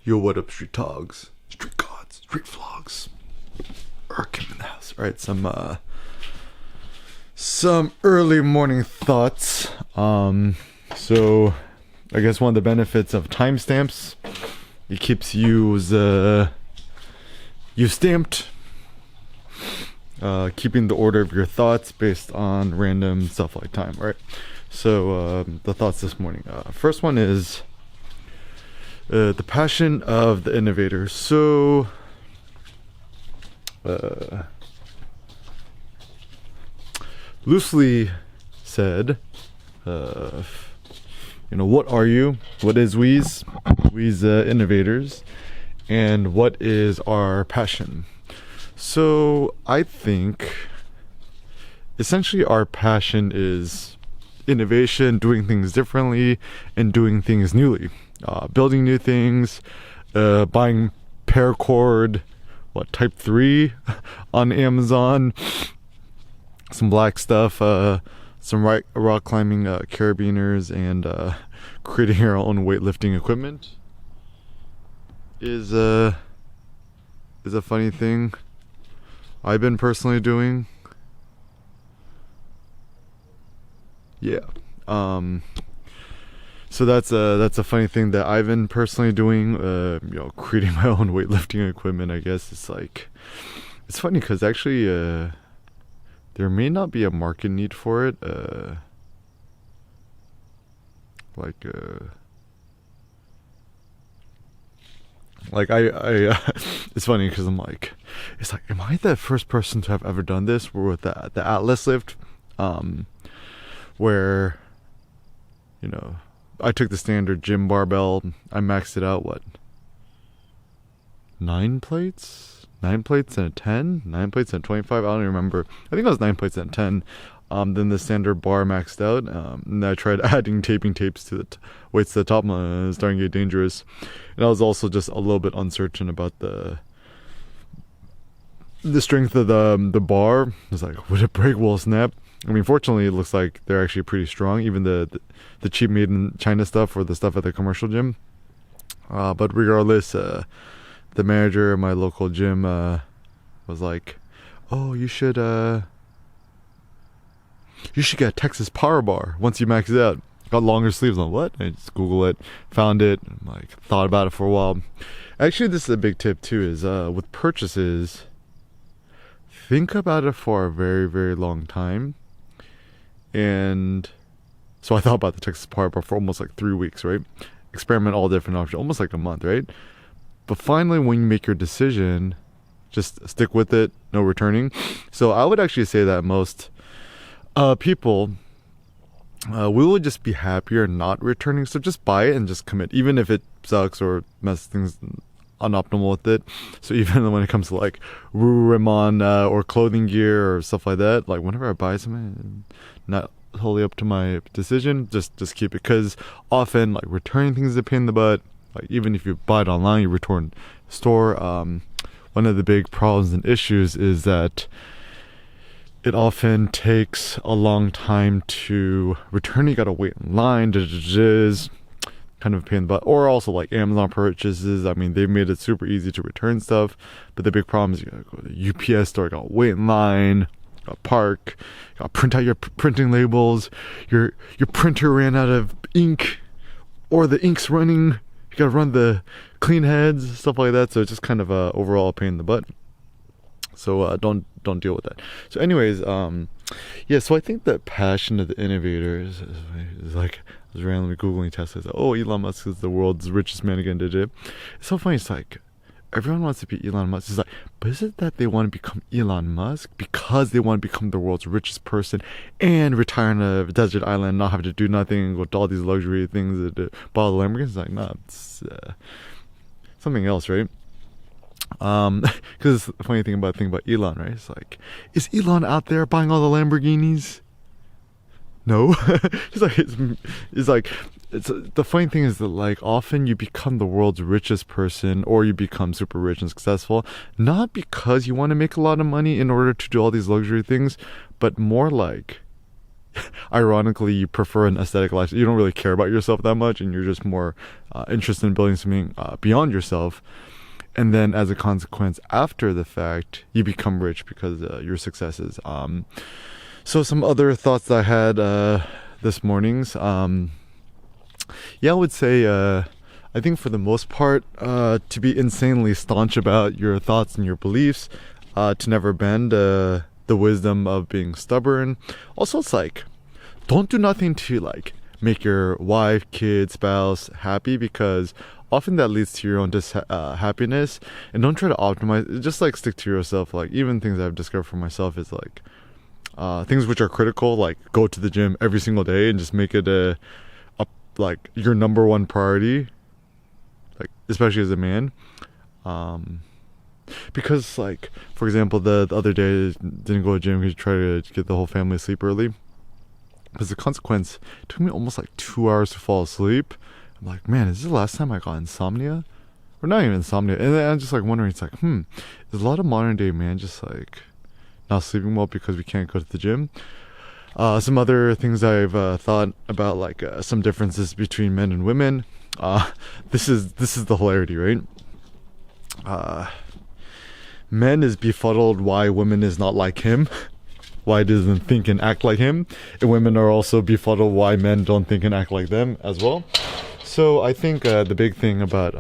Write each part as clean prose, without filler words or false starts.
Yo, what up, street dogs, street gods, street vlogs? Kim in the house. All right, some early morning thoughts. So I guess one of the benefits of timestamps, it keeps you stamped, keeping the order of your thoughts based on random stuff like time. Right. So the thoughts this morning. First one is the passion of the innovator. So loosely said, what are you? What is we's innovators, and what is our passion? So I think essentially our passion is innovation, doing things differently and doing things newly, building new things, buying paracord, type 3 on Amazon, some black stuff, some rock climbing carabiners, and creating our own weightlifting equipment is a funny thing I've been personally doing. Yeah. So that's a funny thing that I've been personally doing. Creating my own weightlifting equipment. I guess it's funny because actually there may not be a market need for it. It's funny because am I the first person to have ever done this? With the Atlas lift, where I took the standard gym barbell, I maxed it out, 9 plates? 9 plates and a 10? 9 plates and a 25? I don't even remember. I think it was 9 plates and a 10. Then the standard bar maxed out. And I tried adding taping tapes to the weights to the top. It was starting to get dangerous. And I was also just a little bit uncertain about the strength of the bar. I was like, would it break? Will it snap? I mean, fortunately, it looks like they're actually pretty strong, even the cheap made in China stuff or the stuff at the commercial gym. But regardless, the manager at my local gym was like, "Oh, you should get a Texas Power Bar once you max it out. Got longer sleeves." On what? I just Google it, found it, and thought about it for a while. Actually, this is a big tip too. Is with purchases, think about it for a very, very long time. And so I thought about the Texas Power Bar for almost 3 weeks, right? Experiment all different options, almost a month, right? But finally, when you make your decision, just stick with it, no returning. So I would actually say that most people, we will just be happier not returning. So just buy it and just commit, even if it sucks or messes things unoptimal with it. So even when it comes to Ramon or clothing gear or stuff like that, whenever I buy something, not wholly up to my decision, just keep it, because often returning things is a pain in the butt. Even if you buy it online, you return store. One of the big problems and issues is that it often takes a long time to return. You gotta wait in line. Kind of a pain in the butt. Or also Amazon purchases. I mean, they've made it super easy to return stuff, but the big problem is you gotta go to the UPS store, you gotta wait in line, you gotta park, you gotta print out your printing labels. Your printer ran out of ink, or the ink's running. You gotta run the clean heads, stuff like that. So it's just kind of a overall pain in the butt. So don't deal with that. So anyways, so I think the passion of the innovators is I was randomly Googling Tesla. Elon Musk is the world's richest man again, did it? It's so funny. It's everyone wants to be Elon Musk. It's but is it that they want to become Elon Musk because they want to become the world's richest person and retire on a desert island, not have to do nothing, and go to all these luxury things, buy all the Lamborghinis? It's nah, it's something else, right? Because the funny thing about Elon, right? It's is Elon out there buying all the Lamborghinis? No. It's the funny thing is that often you become the world's richest person, or you become super rich and successful, not because you want to make a lot of money in order to do all these luxury things, but more ironically, you prefer an aesthetic life. You don't really care about yourself that much, and you're just more interested in building something beyond yourself. And then, as a consequence, after the fact, you become rich because your successes. So, some other thoughts that I had this morning's. Yeah, I would say, I think for the most part, to be insanely staunch about your thoughts and your beliefs, to never bend, the wisdom of being stubborn. Also, it's like, don't do nothing to like make your wife, kid, spouse happy, because often that leads to your own happiness. And don't try to optimize, just like stick to yourself. Like, even things I've discovered for myself is like, things which are critical, like go to the gym every single day and just make it a like your number one priority, like especially as a man. Because like, for example, the other day didn't go to the gym because you try to get the whole family to sleep early. As a consequence, it took me almost like 2 hours to fall asleep. I'm like, man, is this the last time I got insomnia? Or not even insomnia. And then I'm just like wondering, it's like, there's a lot of modern day man just like not sleeping well because we can't go to the gym. Some other things I've thought about, like some differences between men and women. This is the hilarity, right? Men is befuddled why women is not like him, why it doesn't think and act like him, and women are also befuddled why men don't think and act like them as well. So I think the big thing about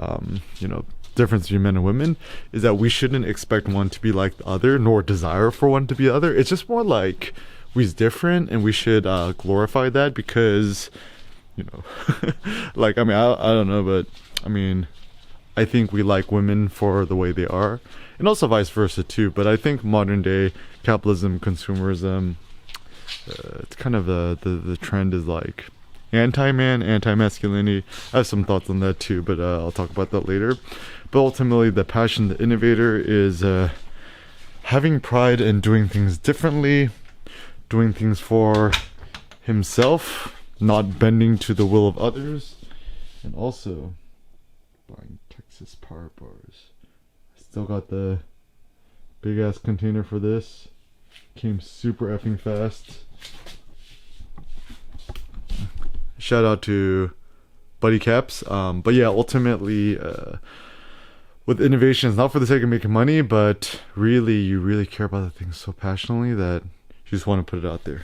difference between men and women is that we shouldn't expect one to be like the other, nor desire for one to be the other. It's just more like we're different, and we should glorify that, because like, I mean, I don't know, but I mean, I think we like women for the way they are, and also vice versa too. But I think modern day capitalism, consumerism, it's kind of the trend is like anti-man, anti-masculinity. I have some thoughts on that too, but I'll talk about that later. But ultimately, the passion, the innovator, is having pride in doing things differently, doing things for himself, not bending to the will of others, and also buying Texas Power Bars. I still got the big ass container for this. Came super effing fast. Shout out to Buddy Caps. But yeah, ultimately, with innovations, not for the sake of making money, but really, you really care about the thing so passionately that you just want to put it out there.